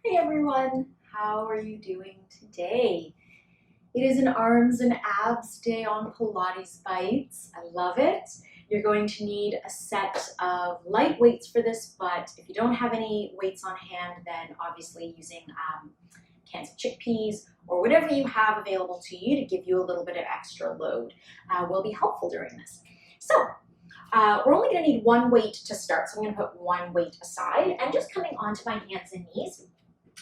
Hey everyone, how are you doing today? It is an arms and abs day on Pilatesbites. I love it. You're going to need a set of light weights for this, but if you don't have any weights on hand, then obviously using cans of chickpeas or whatever you have available to you to give you a little bit of extra load will be helpful during this. So we're only going to need one weight to start, so I'm going to put one weight aside and just coming onto my hands and knees.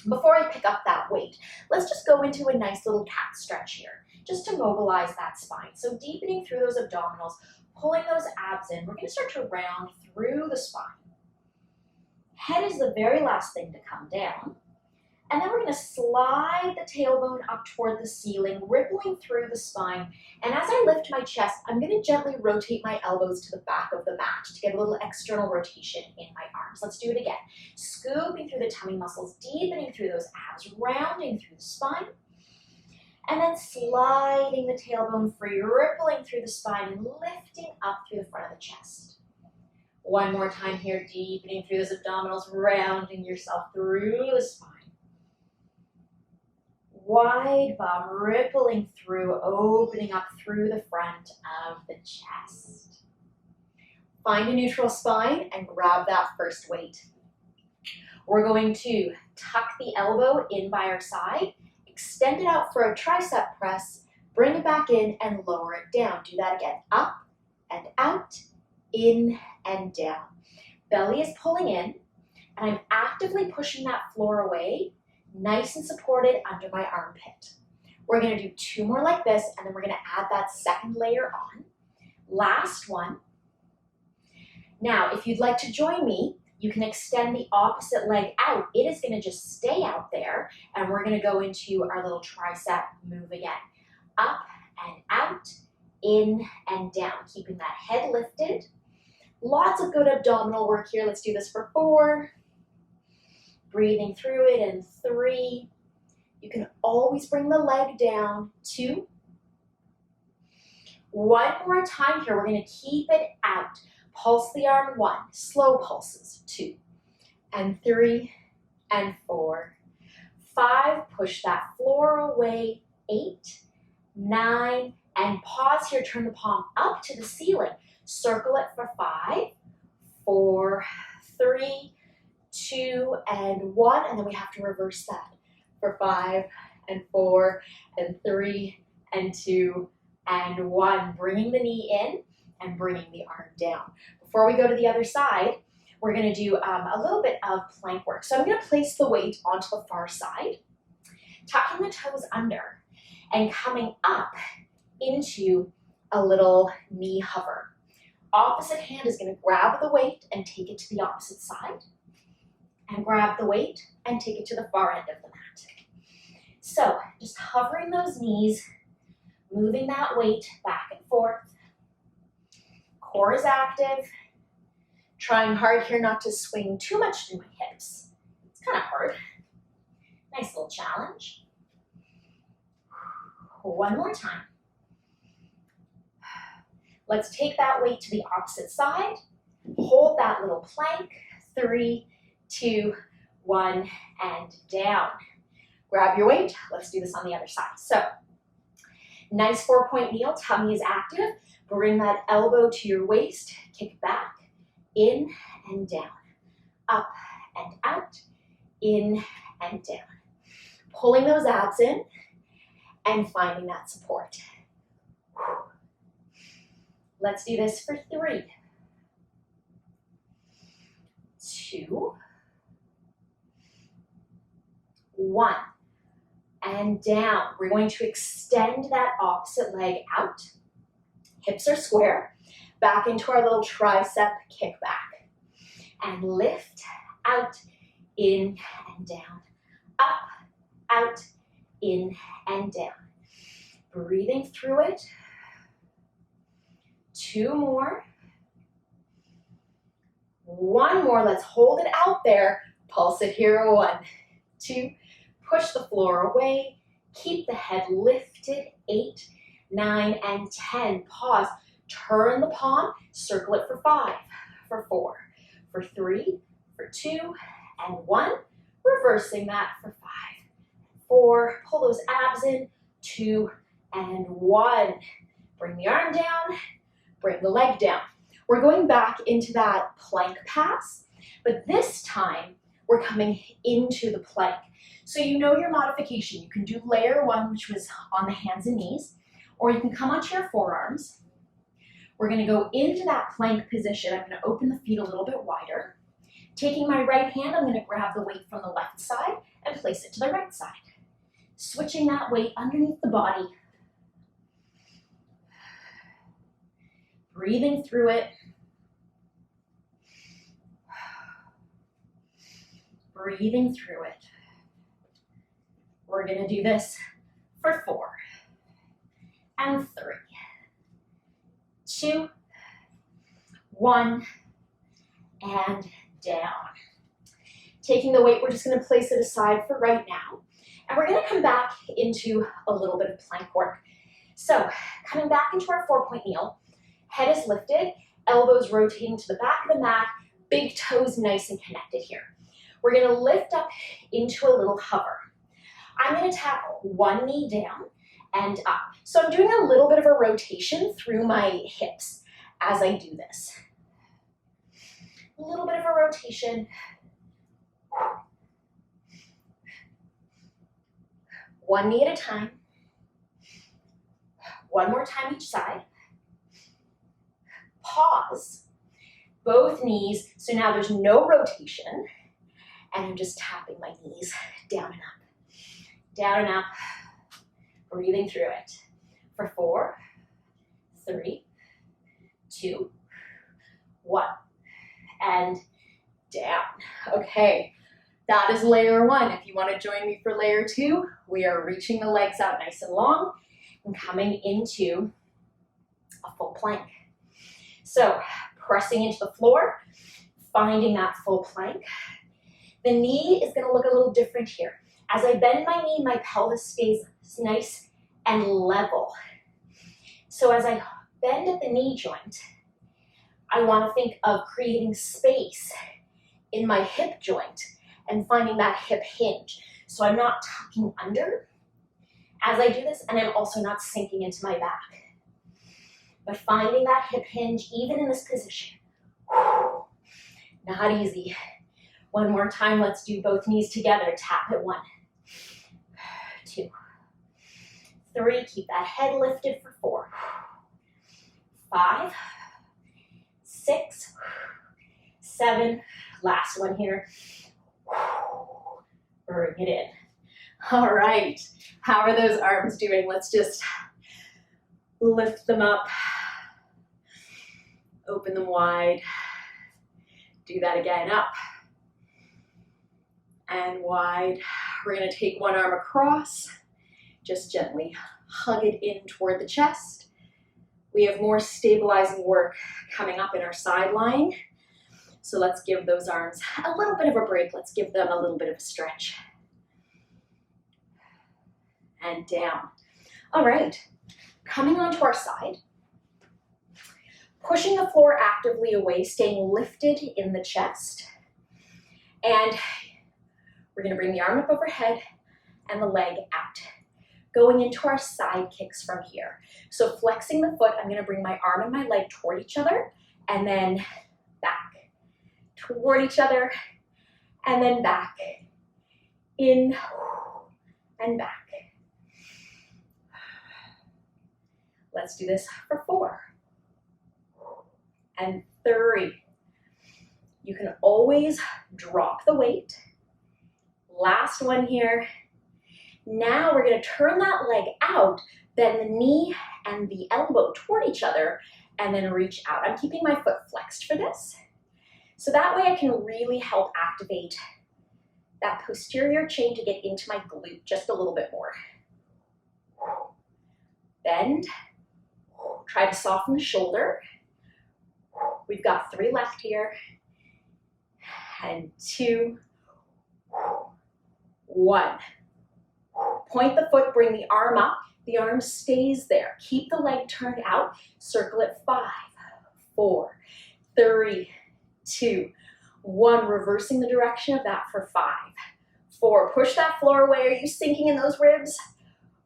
Before I pick up that weight, let's just go into a nice little cat stretch here, just to mobilize that spine. So deepening through those abdominals, pulling those abs in. We're going to start to round through the spine. Head is the very last thing to come down. And then we're going to slide the tailbone up toward the ceiling, rippling through the spine. And as I lift my chest, I'm going to gently rotate my elbows to the back of the mat to get a little external rotation in my arms. Let's do it again. Scooping through the tummy muscles, deepening through those abs, rounding through the spine. And then sliding the tailbone free, rippling through the spine and lifting up through the front of the chest. One more time here, deepening through those abdominals, rounding yourself through the spine. Wide bum, rippling through, opening up through the front of the chest. Find a neutral spine and grab that first weight. We're going to tuck the elbow in by our side, extend it out for a tricep press, bring it back in and lower it down. Do that again. Up and out, in and down. Belly is pulling in, and I'm actively pushing that floor away, nice and supported under my armpit. We're going to do two more like this, and then we're going to add that second layer on. Last one. Now, if you'd like to join me, you can extend the opposite leg out. It is going to just stay out there, and we're going to go into our little tricep move again. Up and out, in and down, keeping that head lifted. Lots of good abdominal work here. Let's do this for 4. Breathing through it in 3. You can always bring the leg down. 2. One more time here. We're going to keep it out. Pulse the arm. 1. Slow pulses. 2. And 3. And 4. 5. Push that floor away. 8. 9. And pause here. Turn the palm up to the ceiling. Circle it for 5. 4. 3. 2 and 1, and then we have to reverse that for 5 and 4 and 3 and 2 and 1. Bringing the knee in and bringing the arm down. Before we go to the other side, we're going to do a little bit of plank work. So I'm going to place the weight onto the far side, tucking the toes under and coming up into a little knee hover. Opposite hand is going to grab the weight and take it to the opposite side. And grab the weight and take it to the far end of the mat. So just hovering those knees, moving that weight back and forth. Core is active. Trying hard here not to swing too much through my hips. It's kind of hard. Nice little challenge. One more time. Let's take that weight to the opposite side. Hold that little plank. 3, 2, 1, and down. Grab your weight. Let's do this on the other side. So, nice 4-point kneel. Tummy is active. Bring that elbow to your waist. Kick back, in and down. Up and out, in and down. Pulling those abs in and finding that support. Let's do this for 3, 2, 1, and down. We're going to extend that opposite leg out. Hips are square. Back into our little tricep kickback. And lift, out, in, and down. Up, out, in, and down. Breathing through it. 2 more. 1 more. Let's hold it out there. Pulse it here. 1, 2. Push the floor away. Keep the head lifted. 8, 9, and 10. Pause. Turn the palm. Circle it for 5, for 4, for 3, for 2, and 1. Reversing that for 5, 4, pull those abs in, 2, and 1. Bring the arm down, bring the leg down. We're going back into that plank pass, but this time we're coming into the plank. So you know your modification. You can do layer 1, which was on the hands and knees, or you can come onto your forearms. We're going to go into that plank position. I'm going to open the feet a little bit wider. Taking my right hand, I'm going to grab the weight from the left side and place it to the right side. Switching that weight underneath the body. Breathing through it. Breathing through it. We're going to do this for 4 and 3, 2, 1, and down. Taking the weight, we're just going to place it aside for right now. And we're going to come back into a little bit of plank work. So coming back into our 4-point kneel, head is lifted, elbows rotating to the back of the mat, big toes nice and connected here. We're going to lift up into a little hover. I'm going to tap one knee down and up. So I'm doing a little bit of a rotation through my hips as I do this. A little bit of a rotation. One knee at a time. One more time each side. Pause. Both knees. So now there's no rotation. And I'm just tapping my knees down and up. Down and up. Breathing through it. For 4, 3, 2, 1. And down. Okay. That is layer 1. If you want to join me for layer 2, we are reaching the legs out nice and long and coming into a full plank. So pressing into the floor, finding that full plank. The knee is going to look a little different here. As I bend my knee, my pelvis stays nice and level. So as I bend at the knee joint, I want to think of creating space in my hip joint and finding that hip hinge. So I'm not tucking under as I do this, and I'm also not sinking into my back. But finding that hip hinge, even in this position. Not easy. One more time, let's do both knees together. Tap it. 1, 2, 3. Keep that head lifted for 4, 5, 6, 7. Last one here. Bring it in. All right. How are those arms doing? Let's just lift them up. Open them wide. Do that again. Up and wide. We're going to take one arm across. Just gently hug it in toward the chest. We have more stabilizing work coming up in our side lying. So let's give those arms a little bit of a break. Let's give them a little bit of a stretch. And down. All right, coming onto our side. Pushing the floor actively away, staying lifted in the chest. And we're gonna bring the arm up overhead and the leg out. Going into our side kicks from here. So flexing the foot, I'm gonna bring my arm and my leg toward each other and then back. Toward each other, and then back, in, and back. Let's do this for 4, and 3. You can always drop the weight. Last one here. Now we're going to turn that leg out, bend the knee and the elbow toward each other, and then reach out. I'm keeping my foot flexed for this. So that way I can really help activate that posterior chain to get into my glute just a little bit more. Bend. Try to soften the shoulder. We've got 3 left here. And 2, 1. Point the foot, bring the arm up. The arm stays there. Keep the leg turned out. Circle it. 5, 4, 3, 2, 1. Reversing the direction of that for 5, 4, push that floor away. Are you sinking in those ribs?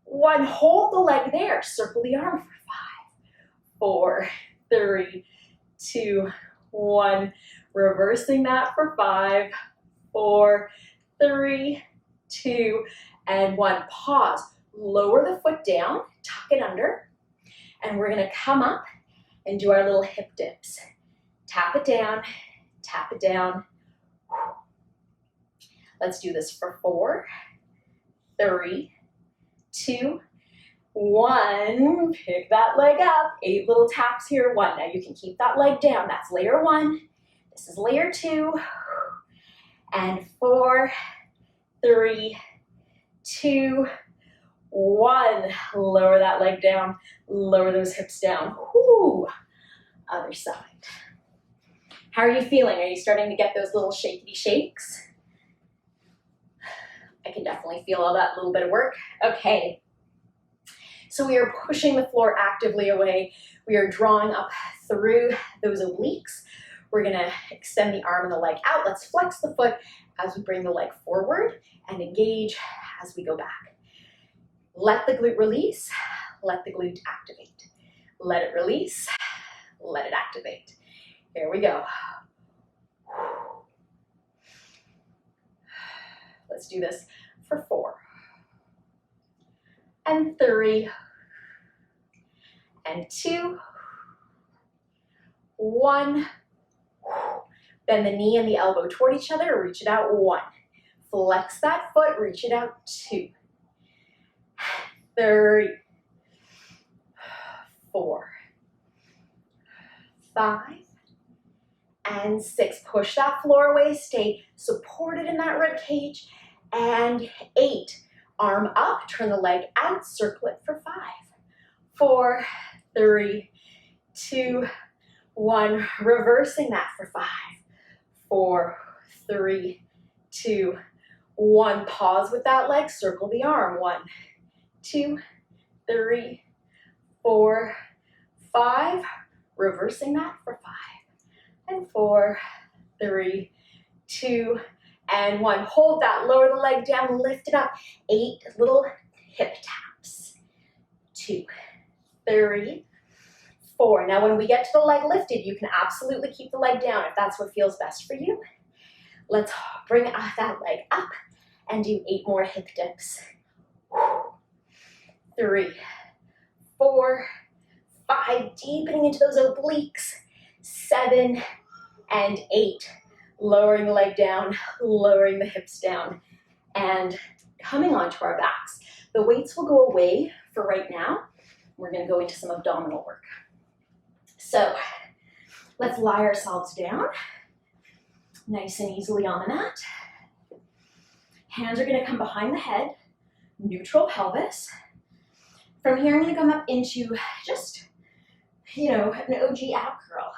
1, hold the leg there. Circle the arm for 5, 4, 3, 2, 1. Reversing that for 5, 4, 3, 2, and 1. Pause. Lower the foot down, tuck it under, and we're gonna come up and do our little hip dips. Tap it down, tap it down. Let's do this for 4, 3, 2, 1. Pick that leg up. 8 little taps here. 1. Now you can keep that leg down. That's layer 1. This is layer 2. And 4, 3, 2, 1. Lower that leg down. Lower those hips down. Whoo. Other side. How are you feeling? Are you starting to get those little shakey shakes? I can definitely feel all that little bit of work. Okay. So we are pushing the floor actively away. We are drawing up through those obliques. We're gonna extend the arm and the leg out. Let's flex the foot as we bring the leg forward and engage as we go back. Let the glute release, let the glute activate. Let it release, let it activate. Here we go. Let's do this for 4, and 3, and 2, 1. Bend the knee and the elbow toward each other, reach it out. 1. Flex that foot, reach it out. 2, 3, 4, 5, and 6. Push that floor away, stay supported in that rib cage. And 8. Arm up, turn the leg out, circle it for 5, 4, 3, 2, 1. Reversing that for 5, 4, 3, 2, 1. Pause with that leg, circle the arm. 1, 2, 3, 4, 5. Reversing that for 5, and 4, 3, 2, and 1. Hold that, lower the leg down, lift it up. 8 little hip taps. 2, 3, 4. Now when we get to the leg lifted, you can absolutely keep the leg down if that's what feels best for you. Let's bring that leg up and do 8 more hip dips. 3, 4, 5, deepening into those obliques. 7, and 8. Lowering the leg down, lowering the hips down, and coming onto our backs. The weights will go away for right now. We're gonna go into some abdominal work. So let's lie ourselves down, nice and easily on the mat. Hands are gonna come behind the head, neutral pelvis. From here, I'm gonna come up into just, an OG ab curl.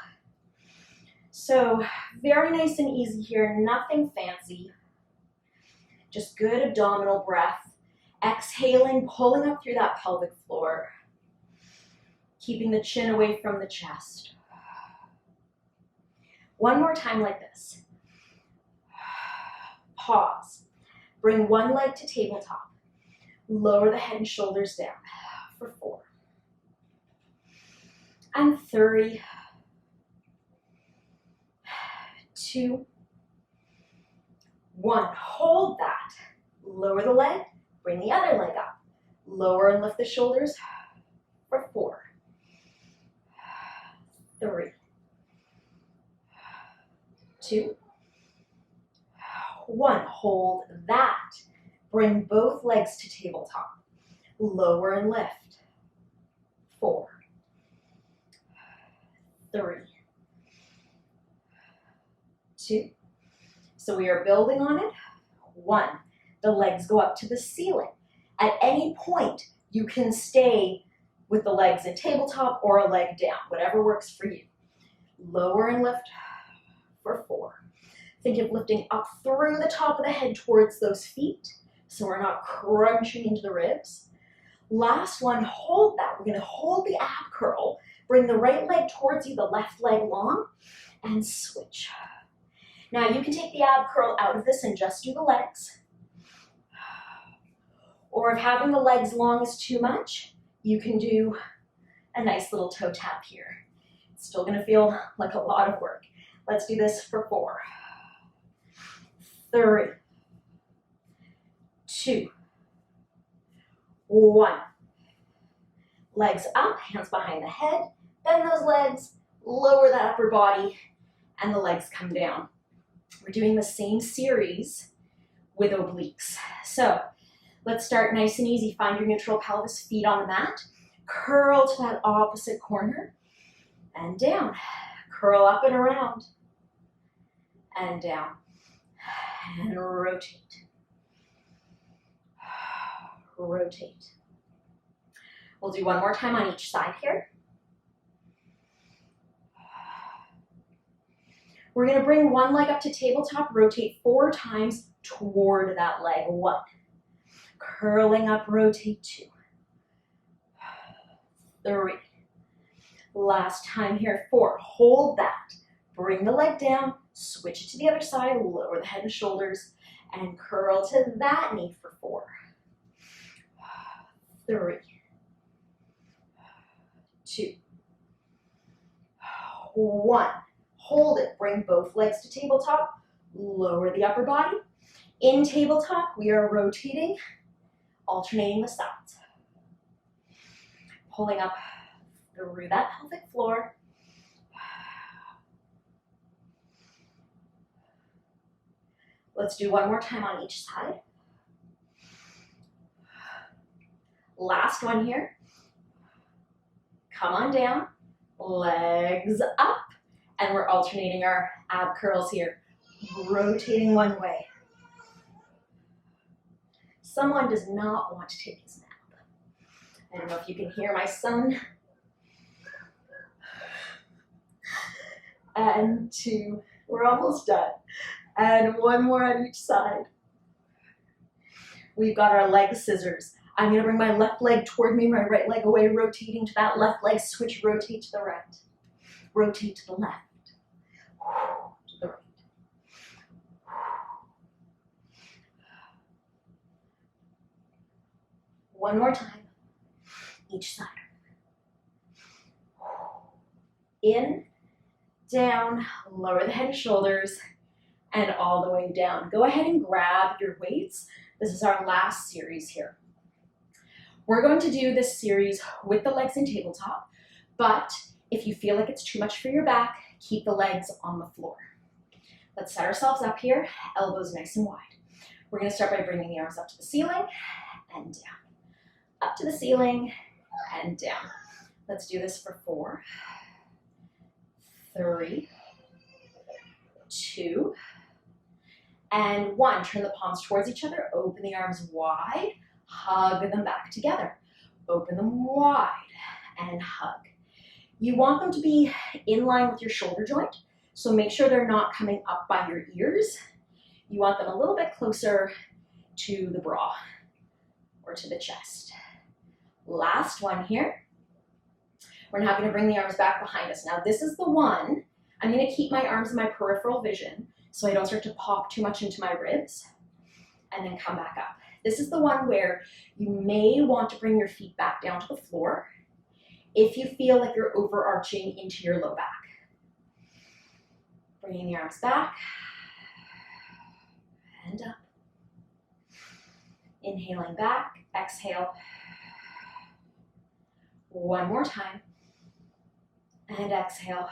So very nice and easy here, nothing fancy. Just good abdominal breath. Exhaling, pulling up through that pelvic floor. Keeping the chin away from the chest. One more time like this. Pause. Bring one leg to tabletop. Lower the head and shoulders down for 4. And 3. 2, 1. Hold that. Lower the leg. Bring the other leg up. Lower and lift the shoulders for 4, 3, 2, 1. Hold that. Bring both legs to tabletop. Lower and lift. 4, 3, 2. So we are building on it. 1. The legs go up to the ceiling. At any point, you can stay with the legs at tabletop or a leg down, whatever works for you. Lower and lift for 4. Think of lifting up through the top of the head towards those feet, so we're not crunching into the ribs. Last one, hold that. We're gonna hold the ab curl. Bring the right leg towards you, the left leg long, and switch. Now you can take the ab curl out of this and just do the legs. Or if having the legs long is too much, you can do a nice little toe tap here. It's still gonna feel like a lot of work. Let's do this for 4, 3, 2, 1. Legs up, hands behind the head, bend those legs, lower that upper body, and the legs come down. We're doing the same series with obliques. So let's start nice and easy. Find your neutral pelvis, feet on the mat. Curl to that opposite corner and down. Curl up and around and down. And rotate. Rotate. We'll do one more time on each side here. We're going to bring one leg up to tabletop, rotate 4 times toward that leg. 1. Curling up, rotate 2. 3. Last time here, 4. Hold that. Bring the leg down, switch it to the other side, lower the head and shoulders, and curl to that knee for 4. 3. 2. 1. Hold it. Bring both legs to tabletop. Lower the upper body. In tabletop, we are rotating, alternating the sides. Pulling up through that pelvic floor. Let's do one more time on each side. Last one here. Come on down, legs up, and we're alternating our ab curls here. Rotating one way. Someone does not want to take his nap. I don't know if you can hear my son. And 2, we're almost done. And 1 more on each side. We've got our leg scissors. I'm gonna bring my left leg toward me, my right leg away, rotating to that left leg, switch, rotate to the right. Rotate to the left, to the right. One more time, each side. In, down, lower the head and shoulders, and all the way down. Go ahead and grab your weights. This is our last series here. We're going to do this series with the legs in tabletop, but if you feel like it's too much for your back, keep the legs on the floor. Let's set ourselves up here, elbows nice and wide. We're going to start by bringing the arms up to the ceiling and down. Up to the ceiling and down. Let's do this for 4, 3, 2, and 1. Turn the palms towards each other, open the arms wide, hug them back together. Open them wide and hug. You want them to be in line with your shoulder joint, so make sure they're not coming up by your ears. You want them a little bit closer to the bra or to the chest. Last one here. We're now going to bring the arms back behind us. Now this is the one, I'm going to keep my arms in my peripheral vision so I don't start to pop too much into my ribs, and then come back up. This is the one where you may want to bring your feet back down to the floor if you feel like you're overarching into your low back. Bringing the arms back and up. Inhaling back, exhale. One more time. And exhale.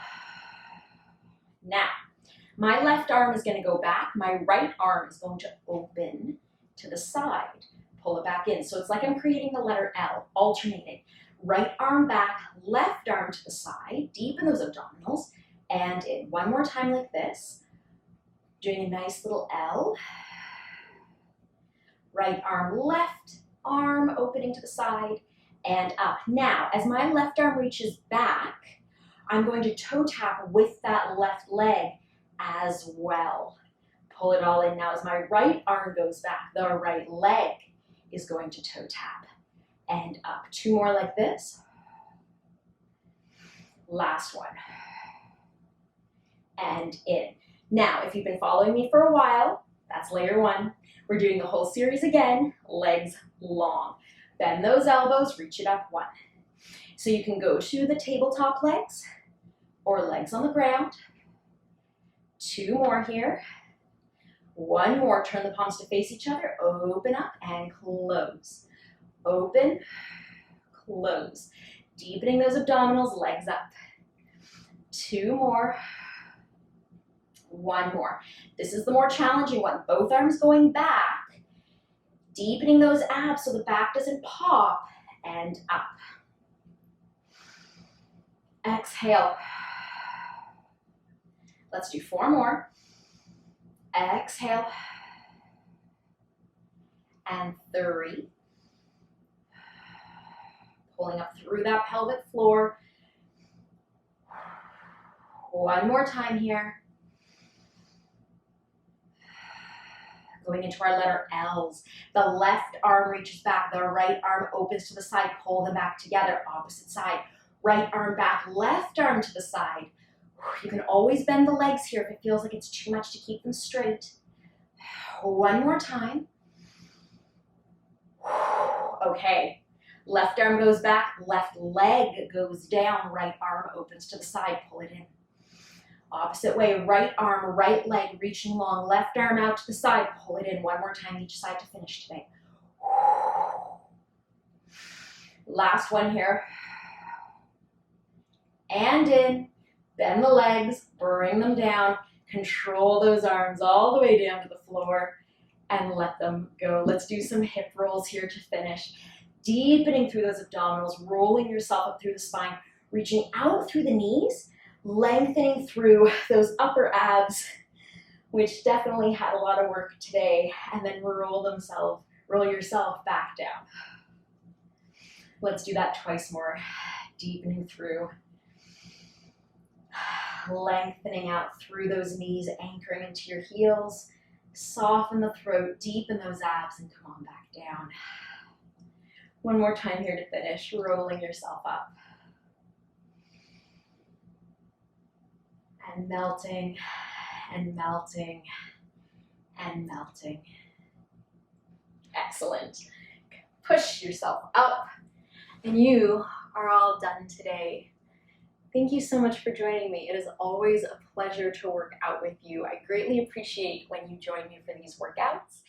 Now, my left arm is going to go back. My right arm is going to open to the side. Pull it back in. So it's like I'm creating the letter L, alternating. Right arm back, left arm to the side. Deepen those abdominals. And in. One more time like this. Doing a nice little L. Right arm, left arm opening to the side and up. Now, as my left arm reaches back, I'm going to toe tap with that left leg as well. Pull it all in. Now, as my right arm goes back, the right leg is going to toe tap and up. 2 more like this. Last one. And in. Now, if you've been following me for a while, That's layer one. We're doing the whole series again, legs long. Bend those elbows, reach it up, one. So you can go to the tabletop legs or legs on the ground. 2 more here. 1 more, turn the palms to face each other, open up and close. Open, close. Deepening those abdominals, legs up. 2 more. 1 more. This is the more challenging one. Both arms going back, deepening those abs so the back doesn't pop, and up. Exhale. Let's do 4 more. Exhale. And 3. Pulling up through that pelvic floor. 1 more time here. Going into our letter L's. The left arm reaches back, the right arm opens to the side, pull them back together, opposite side. Right arm back, left arm to the side. You can always bend the legs here if it feels like it's too much to keep them straight. 1 more time. Okay, left arm goes back, left leg goes down, right arm opens to the side, pull it in. Opposite way, right arm, right leg reaching long, left arm out to the side, pull it in. 1 more time each side to finish today. Last one here. And in, bend the legs, bring them down, control those arms all the way down to the floor and let them go. Let's do some hip rolls here to finish. Deepening through those abdominals, rolling yourself up through the spine, reaching out through the knees, lengthening through those upper abs, which definitely had a lot of work today, and then roll yourself back down. Let's do that twice more. Deepening through, lengthening out through those knees, anchoring into your heels. Soften the throat, deepen those abs, and come on back down. 1 more time here to finish, rolling yourself up. And melting, and melting, and melting. Excellent. Push yourself up, and you are all done today. Thank you so much for joining me. It is always a pleasure to work out with you. I greatly appreciate when you join me for these workouts.